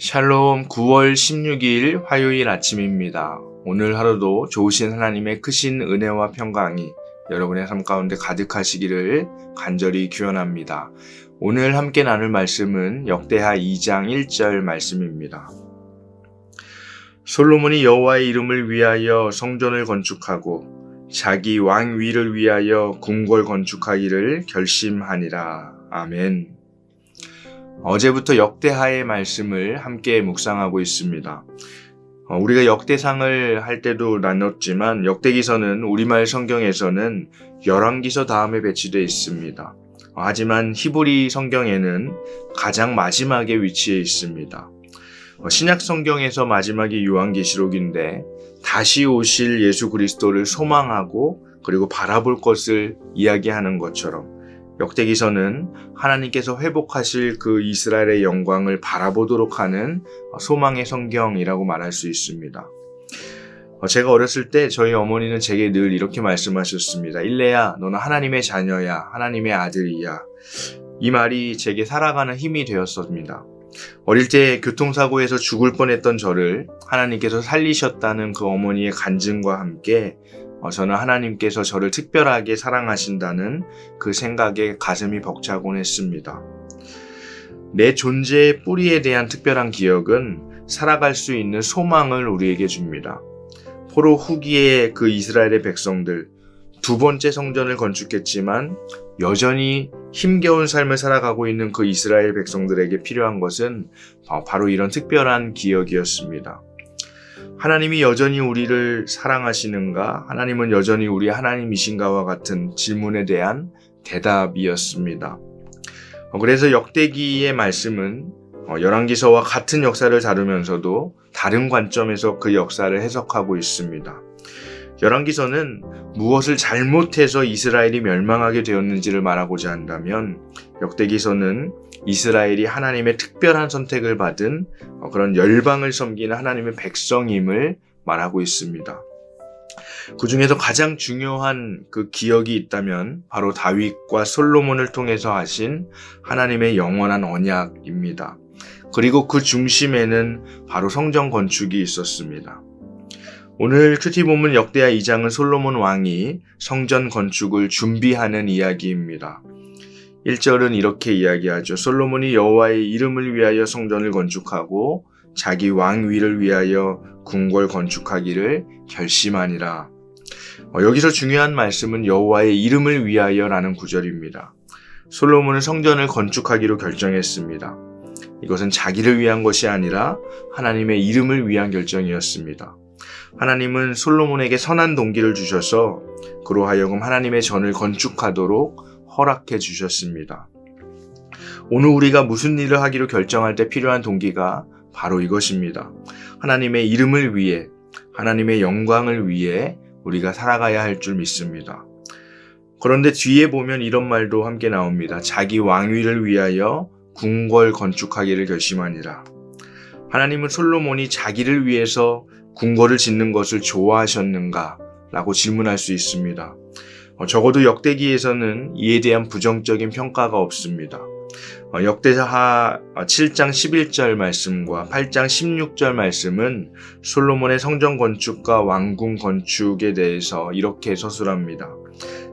샬롬 9월 16일 화요일 아침입니다. 오늘 하루도 좋으신 하나님의 크신 은혜와 평강이 여러분의 삶 가운데 가득하시기를 간절히 기원합니다. 오늘 함께 나눌 말씀은 역대하 2장 1절 말씀입니다. 솔로몬이 여호와의 이름을 위하여 성전을 건축하고 자기 왕위를 위하여 궁궐 건축하기를 결심하니라. 아멘. 어제부터 역대하의 말씀을 함께 묵상하고 있습니다. 우리가 역대상을 할 때도 나눴지만 역대기서는 우리말 성경에서는 열왕기서 다음에 배치되어 있습니다. 하지만 히브리 성경에는 가장 마지막에 위치해 있습니다. 신약 성경에서 마지막이 요한계시록인데 다시 오실 예수 그리스도를 소망하고 그리고 바라볼 것을 이야기하는 것처럼 역대기서는 하나님께서 회복하실 그 이스라엘의 영광을 바라보도록 하는 소망의 성경이라고 말할 수 있습니다. 제가 어렸을 때 저희 어머니는 제게 늘 이렇게 말씀하셨습니다. 일레야, 너는 하나님의 자녀야, 하나님의 아들이야. 이 말이 제게 살아가는 힘이 되었습니다. 어릴 때 교통사고에서 죽을 뻔했던 저를 하나님께서 살리셨다는 그 어머니의 간증과 함께 저는 하나님께서 저를 특별하게 사랑하신다는 그 생각에 가슴이 벅차곤 했습니다. 내 존재의 뿌리에 대한 특별한 기억은 살아갈 수 있는 소망을 우리에게 줍니다. 포로 후기의 그 이스라엘의 백성들, 두 번째 성전을 건축했지만 여전히 힘겨운 삶을 살아가고 있는 그 이스라엘 백성들에게 필요한 것은 바로 이런 특별한 기억이었습니다. 하나님이 여전히 우리를 사랑하시는가? 하나님은 여전히 우리 하나님이신가와 같은 질문에 대한 대답이었습니다. 그래서 역대기의 말씀은 열왕기서와 같은 역사를 다루면서도 다른 관점에서 그 역사를 해석하고 있습니다. 열왕기서는 무엇을 잘못해서 이스라엘이 멸망하게 되었는지를 말하고자 한다면 역대기서는 이스라엘이 하나님의 특별한 선택을 받은 그런 열방을 섬기는 하나님의 백성임을 말하고 있습니다. 그 중에서 가장 중요한 그 기억이 있다면 바로 다윗과 솔로몬을 통해서 하신 하나님의 영원한 언약입니다. 그리고 그 중심에는 바로 성전 건축이 있었습니다. 오늘 큐티 본문 역대하 2장은 솔로몬 왕이 성전 건축을 준비하는 이야기입니다. 1절은 이렇게 이야기하죠. 솔로몬이 여호와의 이름을 위하여 성전을 건축하고 자기 왕위를 위하여 궁궐 건축하기를 결심하니라. 여기서 중요한 말씀은 여호와의 이름을 위하여라는 구절입니다. 솔로몬은 성전을 건축하기로 결정했습니다. 이것은 자기를 위한 것이 아니라 하나님의 이름을 위한 결정이었습니다. 하나님은 솔로몬에게 선한 동기를 주셔서 그로 하여금 하나님의 전을 건축하도록 허락해 주셨습니다. 오늘 우리가 무슨 일을 하기로 결정할 때 필요한 동기가 바로 이것입니다. 하나님의 이름을 위해, 하나님의 영광을 위해 우리가 살아가야 할 줄 믿습니다. 그런데 뒤에 보면 이런 말도 함께 나옵니다. 자기 왕위를 위하여 궁궐 건축하기를 결심하니라. 하나님은 솔로몬이 자기를 위해서 궁궐을 짓는 것을 좋아하셨는가? 라고 질문할 수 있습니다. 적어도 역대기에서는 이에 대한 부정적인 평가가 없습니다. 역대하 7장 11절 말씀과 8장 16절 말씀은 솔로몬의 성전 건축과 왕궁 건축에 대해서 이렇게 서술합니다.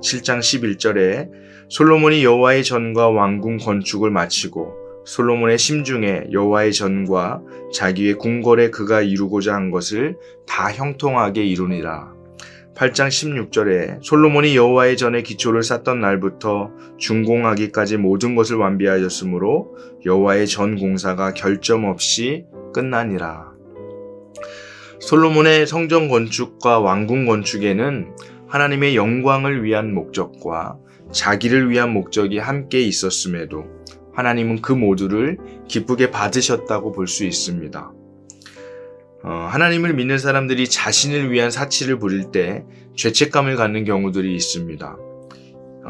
7장 11절에 솔로몬이 여호와의 전과 왕궁 건축을 마치고 솔로몬의 심중에 여호와의 전과 자기의 궁궐에 그가 이루고자 한 것을 다 형통하게 이루니라. 8장 16절에 솔로몬이 여호와의 전에 기초를 쌓던 날부터 준공하기까지 모든 것을 완비하였으므로 여호와의 전 공사가 결점 없이 끝나니라. 솔로몬의 성전 건축과 왕궁 건축에는 하나님의 영광을 위한 목적과 자기를 위한 목적이 함께 있었음에도 하나님은 그 모두를 기쁘게 받으셨다고 볼 수 있습니다. 하나님을 믿는 사람들이 자신을 위한 사치를 부릴 때 죄책감을 갖는 경우들이 있습니다.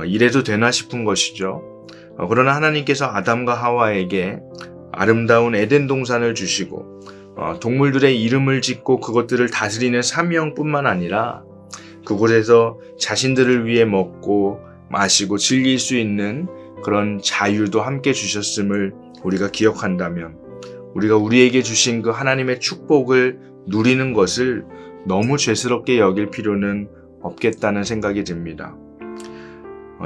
이래도 되나 싶은 것이죠. 그러나 하나님께서 아담과 하와에게 아름다운 에덴 동산을 주시고 동물들의 이름을 짓고 그것들을 다스리는 사명뿐만 아니라 그곳에서 자신들을 위해 먹고 마시고 즐길 수 있는 그런 자유도 함께 주셨음을 우리가 기억한다면 우리가 우리에게 주신 그 하나님의 축복을 누리는 것을 너무 죄스럽게 여길 필요는 없겠다는 생각이 듭니다.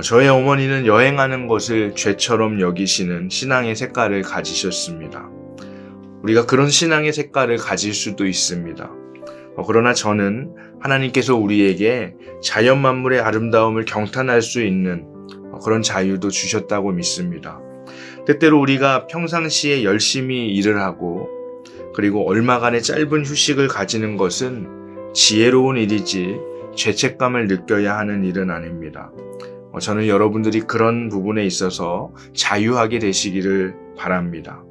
저의 어머니는 여행하는 것을 죄처럼 여기시는 신앙의 색깔을 가지셨습니다. 우리가 그런 신앙의 색깔을 가질 수도 있습니다. 그러나 저는 하나님께서 우리에게 자연 만물의 아름다움을 경탄할 수 있는 그런 자유도 주셨다고 믿습니다. 때때로 우리가 평상시에 열심히 일을 하고 그리고 얼마간의 짧은 휴식을 가지는 것은 지혜로운 일이지 죄책감을 느껴야 하는 일은 아닙니다. 저는 여러분들이 그런 부분에 있어서 자유하게 되시기를 바랍니다.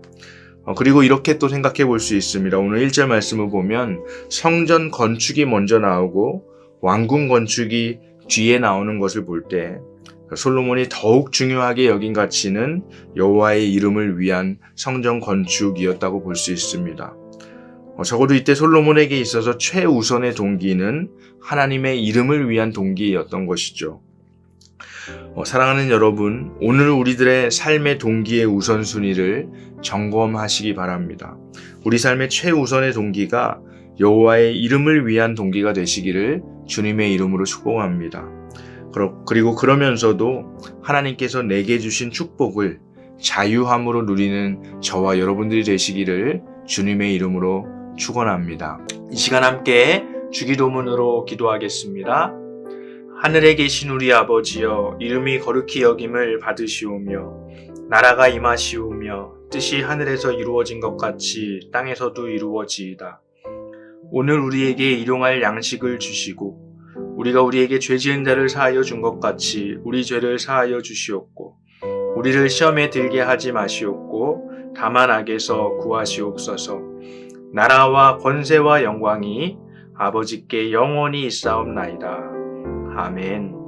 그리고 이렇게 또 생각해 볼 수 있습니다. 오늘 1절 말씀을 보면 성전 건축이 먼저 나오고 왕궁 건축이 뒤에 나오는 것을 볼 때 솔로몬이 더욱 중요하게 여긴 가치는 여호와의 이름을 위한 성전 건축이었다고 볼 수 있습니다. 적어도 이때 솔로몬에게 있어서 최우선의 동기는 하나님의 이름을 위한 동기였던 것이죠. 사랑하는 여러분, 오늘 우리들의 삶의 동기의 우선순위를 점검하시기 바랍니다. 우리 삶의 최우선의 동기가 여호와의 이름을 위한 동기가 되시기를 주님의 이름으로 축복합니다. 그리고 그러면서도 하나님께서 내게 주신 축복을 자유함으로 누리는 저와 여러분들이 되시기를 주님의 이름으로 축원합니다. 이 시간 함께 주기도문으로 기도하겠습니다. 하늘에 계신 우리 아버지여, 이름이 거룩히 여김을 받으시오며 나라가 임하시오며 뜻이 하늘에서 이루어진 것 같이 땅에서도 이루어지이다. 오늘 우리에게 일용할 양식을 주시고 우리가 우리에게 죄 지은 자를 사하여 준 것 같이 우리 죄를 사하여 주시옵고 우리를 시험에 들게 하지 마시옵고 다만 악에서 구하시옵소서. 나라와 권세와 영광이 아버지께 영원히 있사옵나이다. 아멘.